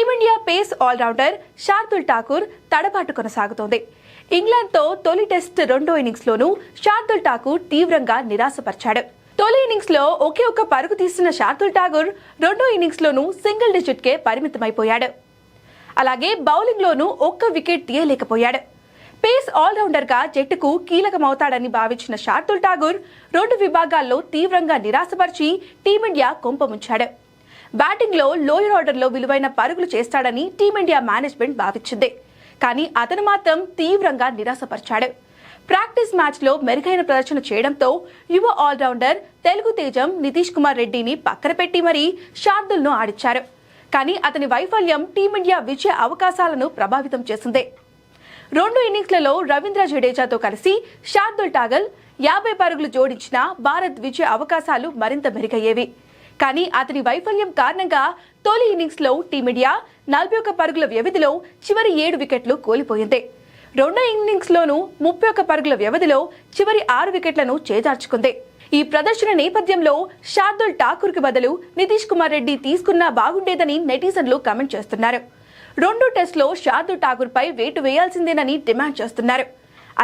Team India pace allrounder Shardul Thakur తడబాటు కొనసాగుతోంది. ఇంగ్లాండ్తో తొలి టెస్ట్ రెండో ఇన్నింగ్స్లోనూ శార్దుల్ ఠాకూర్ తీవ్రంగా నిరాశపరిచాడు. తొలి ఇన్నింగ్స్లో ఒకే ఒక్క పరుగు తీసిన శార్దుల్ ఠాకూర్ రెండో ఇన్నింగ్స్లోనూ సింగిల్ డిజిట్కే పరిమితమైపోయాడు. అలాగే బౌలింగ్లోనూ ఒక్క వికెట్ తీయలేకపోయాడు. పేస్ ఆల్రౌండర్గా జట్టుకు కీలకమవుతాడని భావించిన శార్దుల్ ఠాకూర్ రెండు విభాగాల్లో తీవ్రంగా నిరాశపరిచి టీమిండియా కొంపముంచాడు. బ్యాటింగ్లో లోయర్ ఆర్డర్లో విలువైన పరుగులు చేస్తాడని టీమిండియా మేనేజ్మెంట్ భావించింది. కానీ అతను మాత్రం తీవ్రంగా నిరాశపరిచాడు. ప్రాక్టీస్ మ్యాచ్లో మెరుగైన ప్రదర్శన చేయడంతో యువ ఆల్రౌండర్ తెలుగు తేజం నితీష్ కుమార్ రెడ్డిని పక్కన పెట్టి మరీ శార్దుల్ను ఆడిచ్చారు. కానీ అతని వైఫల్యం టీమిండియా విజయ అవకాశాలను ప్రభావితం చేసింది. రెండు ఇన్నింగ్స్లలో రవీంద్ర జడేజాతో కలిసి శార్దుల్ ఠాకూర్ 50 పరుగులు జోడించిన భారత్ విజయ అవకాశాలు మరింత మెరుగయ్యేవి. కానీ అతని వైఫల్యం కారణంగా తొలి ఇన్నింగ్స్లో టీమిండియా 41 పరుగుల వ్యవధిలో చివరి 7 వికెట్లు కోల్పోయింది. రెండో ఇన్నింగ్స్లోనూ 31 పరుగుల వ్యవధిలో చివరి 6 వికెట్లను చేజార్చుకుంది. ఈ ప్రదర్శన నేపథ్యంలో శార్దుల్ ఠాకూర్కి బదులు నితీష్ కుమార్ రెడ్డి తీసుకున్నా బాగుండేదని నెటిజన్లు కామెంట్ చేస్తున్నారు. రెండో టెస్ట్లో శార్దుల్ ఠాకూర్పై వేటు వేయాల్సిందేనని డిమాండ్ చేస్తున్నారు.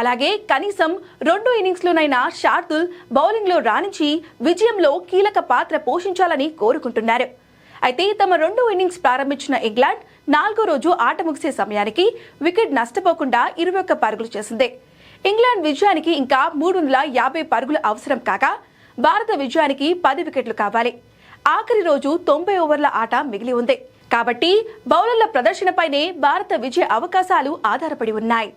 అలాగే కనీసం రెండో ఇన్నింగ్స్లోనైనా శార్దుల్ బౌలింగ్లో రాణించి విజయంలో కీలక పాత్ర పోషించాలని కోరుకుంటున్నారు. అయితే తమ రెండో ఇన్నింగ్స్ ప్రారంభించిన ఇంగ్లాండ్ 4వ రోజు ఆట ముగిసే సమయానికి వికెట్ నష్టపోకుండా 21 పరుగులు చేసింది. ఇంగ్లాండ్ విజయానికి ఇంకా 350 పరుగులు అవసరం కాగా భారత విజయానికి 10 వికెట్లు కావాలి. ఆఖరి రోజు 90 ఓవర్ల ఆట మిగిలి ఉంది. కాబట్టి బౌలర్ల ప్రదర్శనపైనే భారత విజయ అవకాశాలు ఆధారపడి ఉన్నాయి.